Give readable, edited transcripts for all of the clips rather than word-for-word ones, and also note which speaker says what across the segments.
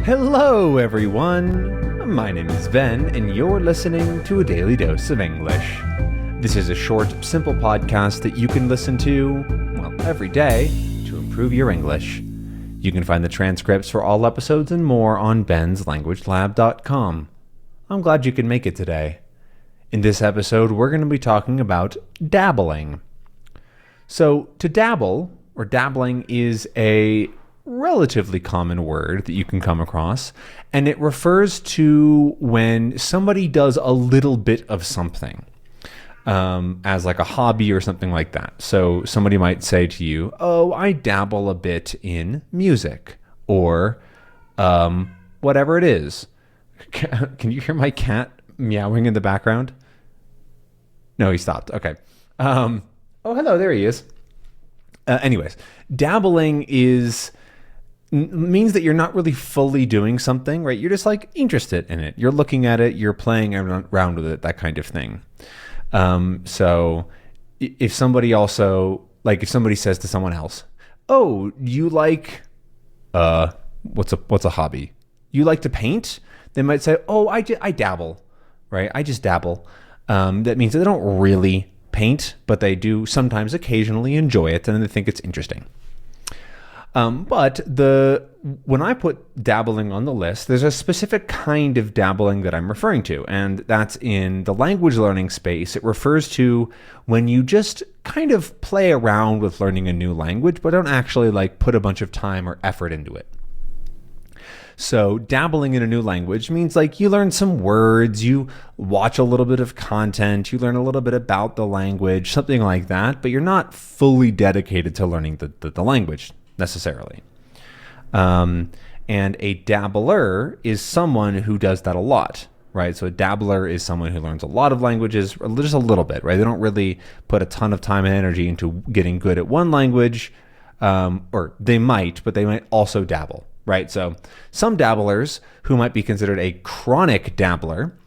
Speaker 1: Hello, everyone. My name is Ben, and you're listening to a daily dose of English. This is a short, simple podcast that you can listen to, every day to improve your English. You can find the transcripts for all episodes and more on benslanguagelab.com. I'm glad you can make it today. In this episode, we're going to be talking about dabbling. So, to dabble, or dabbling, is a relatively common word that you can come across, and it refers to when somebody does a little bit of something as like a hobby or something like that. So somebody might say to you, oh, I dabble a bit in music, or whatever it is. Can you hear my cat meowing in the background? No, he stopped. Okay. Oh, hello, there he is. Anyways, dabbling means that you're not really fully doing something, right? You're just like interested in it. You're looking at it, you're playing around with it, that kind of thing. So if somebody says to someone else, oh, you like, what's a hobby? You like to paint? They might say, oh, I dabble, right? I just dabble. That means that they don't really paint, but they do sometimes occasionally enjoy it and they think it's interesting. But when I put dabbling on the list, there's a specific kind of dabbling that I'm referring to, and that's in the language learning space. It refers to when you just kind of play around with learning a new language, but don't actually like put a bunch of time or effort into it. So dabbling in a new language means like you learn some words, you watch a little bit of content, you learn a little bit about the language, something like that, but you're not fully dedicated to learning the language necessarily. And a dabbler is someone who does that a lot, right? So a dabbler is someone who learns a lot of languages, or just a little bit, right? They don't really put a ton of time and energy into getting good at one language, or they might, but they might also dabble, right? So some dabblers who might be considered a chronic dabbler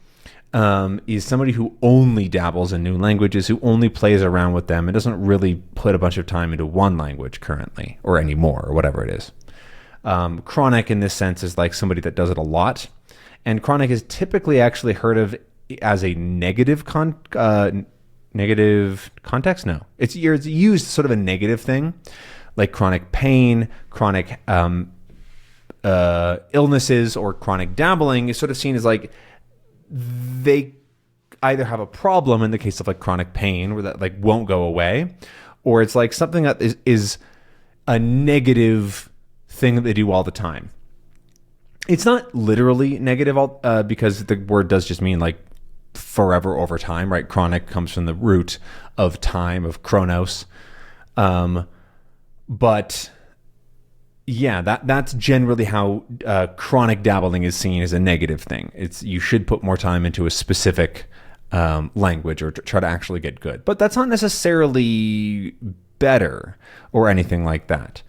Speaker 1: is somebody who only dabbles in new languages, who only plays around with them and doesn't really put a bunch of time into one language currently or anymore or whatever it is. Chronic in this sense is like somebody that does it a lot. And chronic is typically actually heard of as a negative context. No, it's used sort of a negative thing, like chronic pain, chronic illnesses, or chronic dabbling is sort of seen as like they either have a problem in the case of like chronic pain where that like won't go away, or it's like something that is a negative thing that they do all the time. It's not literally negative because the word does just mean like forever over time, right? Chronic comes from the root of time, of chronos. But yeah, that's generally how chronic dabbling is seen as a negative thing. It's you should put more time into a specific language or try to actually get good. But that's not necessarily better or anything like that.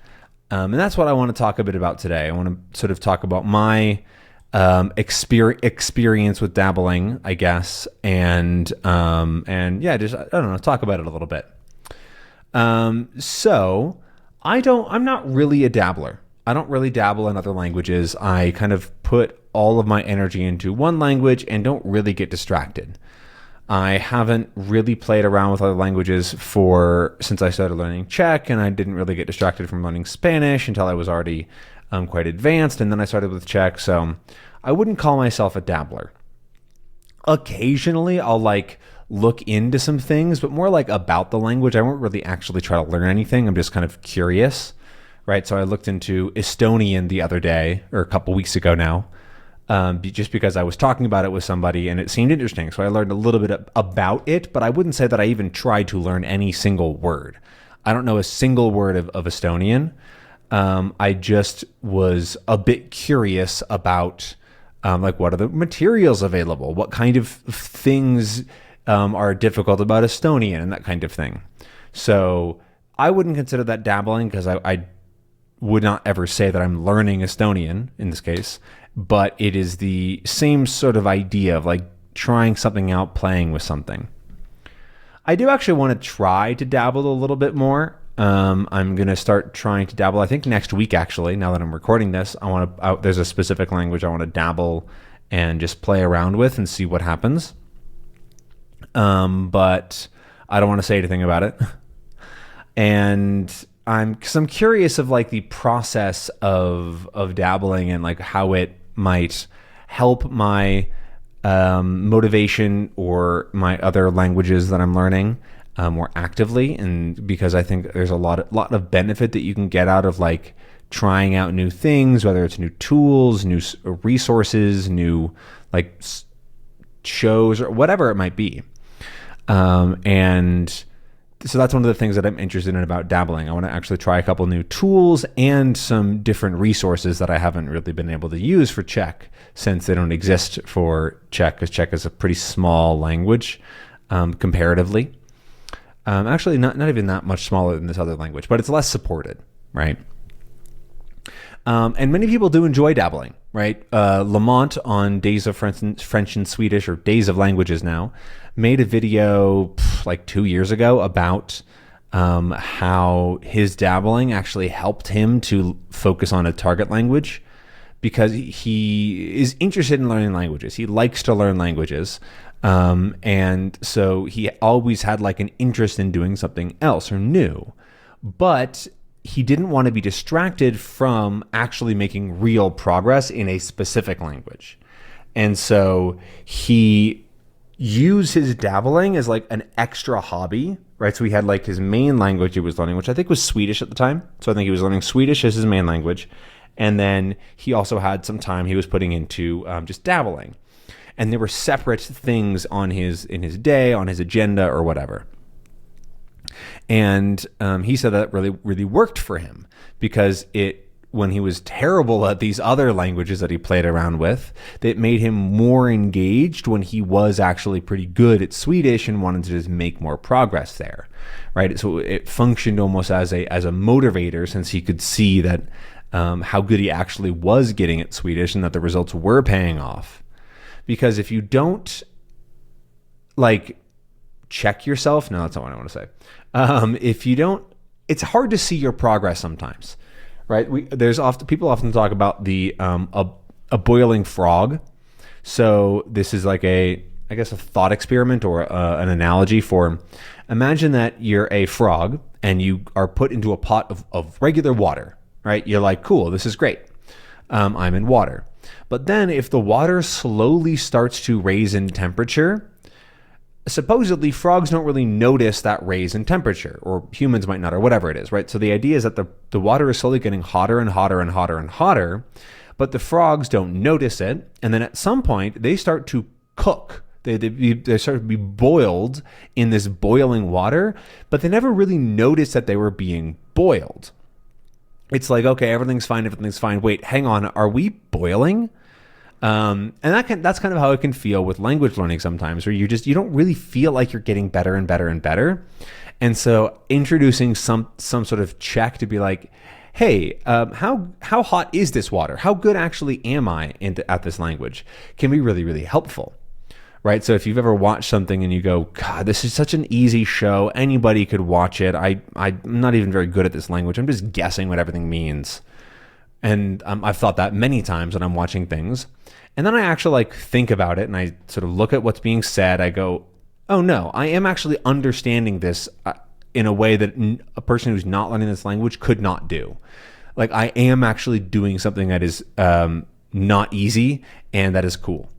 Speaker 1: And that's what I want to talk a bit about today. I want to sort of talk about my experience with dabbling, I guess, and yeah, just I don't know, talk about it a little bit. So I'm not really a dabbler. I don't really dabble in other languages. I kind of put all of my energy into one language and don't really get distracted. I haven't really played around with other languages since I started learning Czech, and I didn't really get distracted from learning Spanish until I was already quite advanced, and then I started with Czech, so I wouldn't call myself a dabbler. Occasionally, I'll like look into some things, but more like about the language. I won't really actually try to learn anything. I'm just kind of curious, right? So I looked into Estonian the other day, or a couple weeks ago now, just because I was talking about it with somebody and it seemed interesting. So I learned a little bit about it, but I wouldn't say that I even tried to learn any single word. I don't know a single word of Estonian. I just was a bit curious about like what are the materials available? What kind of things are difficult about Estonian and that kind of thing. So I wouldn't consider that dabbling because I would not ever say that I'm learning Estonian in this case, but it is the same sort of idea of like trying something out, playing with something. I do actually want to try to dabble a little bit more. I'm going to start trying to dabble. I think next week, actually, now that I'm recording this, there's a specific language I want to dabble and just play around with and see what happens. But I don't want to say anything about it. And I'm curious of like the process of dabbling and like how it might help my motivation or my other languages that I'm learning more actively. And because I think there's a lot of benefit that you can get out of like trying out new things, whether it's new tools, new resources, new like shows or whatever it might be. And so that's one of the things that I'm interested in about dabbling. I want to actually try a couple new tools and some different resources that I haven't really been able to use for Czech, since they don't exist for Czech, because Czech is a pretty small language comparatively. Actually, not even that much smaller than this other language, but it's less supported, right? And many people do enjoy dabbling, right? Lamont on Days of French and Swedish, or Days of Languages now, made a video like 2 years ago about how his dabbling actually helped him to focus on a target language, because he is interested in learning languages. He likes to learn languages. And so he always had like an interest in doing something else or new, but he didn't want to be distracted from actually making real progress in a specific language. And so he used his dabbling as like an extra hobby, right? So he had like his main language he was learning, which I think was Swedish at the time. So I think he was learning Swedish as his main language. And then he also had some time he was putting into just dabbling. And there were separate things in his day, on his agenda or whatever. And he said that really, really worked for him, because when he was terrible at these other languages that he played around with, it made him more engaged when he was actually pretty good at Swedish and wanted to just make more progress there, right? So it functioned almost as a motivator, since he could see that how good he actually was getting at Swedish and that the results were paying off. Because if you don't like check yourself, no, that's not what I want to say. If you don't, it's hard to see your progress sometimes, right? People often talk about the a boiling frog. So this is like a thought experiment or an analogy for, imagine that you're a frog and you are put into a pot of regular water, right? You're like, cool, this is great. I'm in water. But then if the water slowly starts to raise in temperature, supposedly frogs don't really notice that raise in temperature, or humans might not, or whatever it is, right? So the idea is that the water is slowly getting hotter and hotter and hotter and hotter, but the frogs don't notice it. And then at some point they start to cook. They start to be boiled in this boiling water, but they never really noticed that they were being boiled. It's like, okay, everything's fine. Wait, hang on, are we boiling? And that's kind of how it can feel with language learning sometimes, where you don't really feel like you're getting better and better and better. And so introducing some sort of check to be like, hey, how hot is this water? How good actually am I at this language? Can be really, really helpful. Right? So if you've ever watched something and you go, God, this is such an easy show, anybody could watch it. I'm not even very good at this language. I'm just guessing what everything means. And I've thought that many times when I'm watching things. And then I actually like think about it and I sort of look at what's being said. I go, oh no, I am actually understanding this in a way that a person who's not learning this language could not do. Like I am actually doing something that is not easy and that is cool.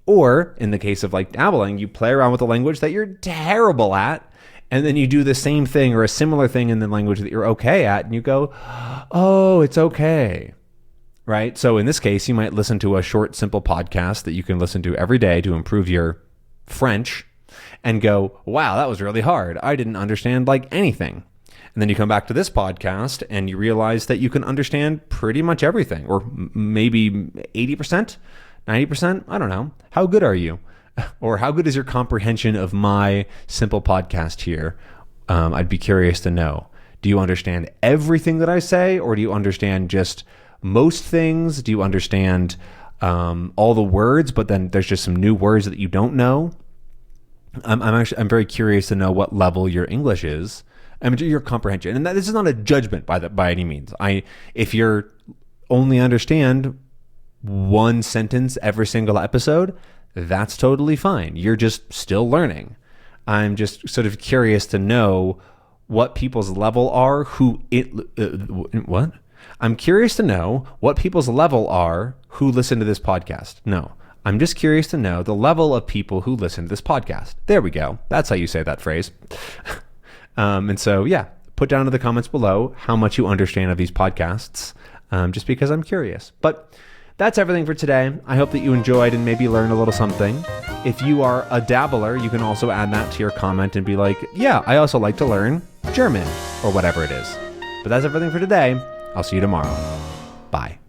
Speaker 1: Or in the case of like dabbling, you play around with a language that you're terrible at, and then you do the same thing or a similar thing in the language that you're okay at, and you go, oh, it's okay, right? So in this case, you might listen to a short, simple podcast that you can listen to every day to improve your French and go, wow, that was really hard. I didn't understand like anything. And then you come back to this podcast and you realize that you can understand pretty much everything, or maybe 80%. 90%? I don't know. How good are you? Or how good is your comprehension of my simple podcast here? I'd be curious to know. Do you understand everything that I say, or do you understand just most things? Do you understand all the words, but then there's just some new words that you don't know? I'm very curious to know what level your English is, I mean, your comprehension. And this is not a judgment by any means. If you're only understand one sentence every single episode, that's totally fine. You're just still learning. I'm just sort of curious to know what people's level are, what? I'm curious to know what people's level are who listen to this podcast. No, I'm just curious to know the level of people who listen to this podcast. There we go. That's how you say that phrase. And so, yeah, put down in the comments below how much you understand of these podcasts, just because I'm curious. But that's everything for today. I hope that you enjoyed and maybe learned a little something. If you are a dabbler, you can also add that to your comment and be like, yeah, I also like to learn German or whatever it is. But that's everything for today. I'll see you tomorrow. Bye.